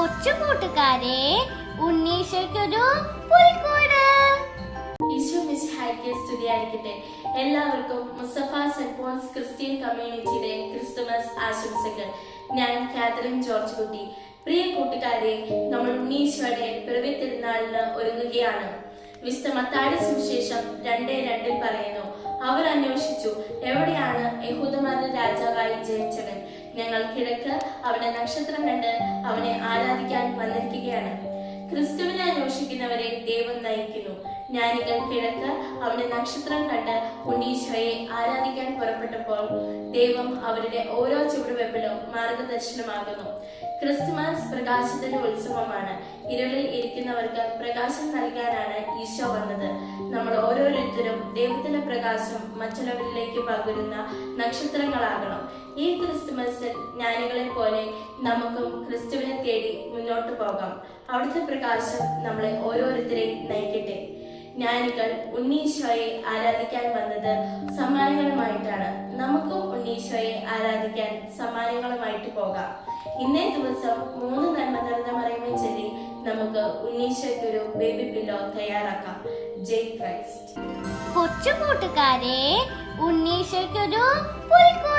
കൊച്ചു കൂട്ടുകാരെ, ഉണ്ണീശോയ്ക്കൊരു പുൽക്കൂട്. ഈശോ മിശിഹായ്ക്ക് സ്തുതിയായിരിക്കട്ടെ. എല്ലാവർക്കും മുസഫ സെന്റ് പോൾസ് ക്രിസ്ത്യൻ കമ്മ്യൂണിറ്റിയുടെ ക്രിസ്തുമസ് ആശംസകൾ. ഞാൻ കാതറിൻ ജോർജ് കുട്ടി. പ്രിയ കൂട്ടുകാരെ, നമ്മൾ ഉണ്ണീശോയുടെ പിറവി തിരുനാളിന് ഒരുങ്ങുകയാണ്. വിശുദ്ധ മത്തായിയുടെ സുവിശേഷം 2:2 പറയുന്നു, അവർ അന്വേഷിച്ചു, എവിടെയാണ് യഹൂദന്മാരുടെ രാജാവായി ജനിച്ചവൻ? ഞങ്ങൾ കിഴക്ക് അവന്റെ നക്ഷത്രം കണ്ട് അവനെ ആരാധിക്കാൻ വന്നിരിക്കുകയാണ്. ക്രിസ്തുവിനെ അന്വേഷിക്കുന്നവരെ ദൈവം നയിക്കുന്നു. ജ്ഞാനികൾ കിഴക്ക് അവന്റെ നക്ഷത്രം കണ്ട് ഉണ്ണീശോയെ ആരാധിക്കാൻ പുറപ്പെട്ടപ്പോൾ ദൈവം അവരുടെ ഓരോ ചുവടുവെപ്പിലും മാർഗദർശനമാകുന്നു. ക്രിസ്തുമസ് പ്രകാശത്തിന്റെ ഉത്സവമാണ്. ഇരുളിൽ ഇരിക്കുന്നവർക്ക് പ്രകാശം നൽകാനാണ് ഈശോ വന്നത്. നമ്മൾ ഓരോരുത്തരും ദൈവത്തിന്റെ പ്രകാശം മറ്റുള്ളവരിലേക്ക് പകരുന്ന നക്ഷത്രങ്ങളാകണം. ഈ ക്രിസ്തുമസിൽ ജ്ഞാനികളെ പോലെ നമുക്കും ക്രിസ്തുവിനെ തേടി മുന്നോട്ട് പോകാം. അവിടുത്തെ പ്രകാശം നമ്മളെ ഓരോരുത്തരെയും നയിക്കട്ടെ. ജ്ഞാനികൾ ഉണ്ണീശോയെ ആരാധിക്കാൻ വന്നത് സമ്മാനങ്ങളുമായിട്ടാണ്. നമുക്കും ഉണ്ണീശോയെ ആരാധിക്കാൻ സമ്മാനങ്ങളുമായിട്ട് പോകാം. ഇന്നേ ദിവസം 3 നന്മ നിറഞ്ഞ മറിയമേ ചൊല്ലി നമുക്ക് ഉണ്ണീശോയ്ക്കൊരു ബേബി പില്ലോ തയ്യാറാക്കാം. ജയ് ക്രൈസ്റ്റ്. കൊച്ചു കൂട്ടുകാരെ, ഉണ്ണീശോയ്ക്കൊരു പുൽക്കൂട്.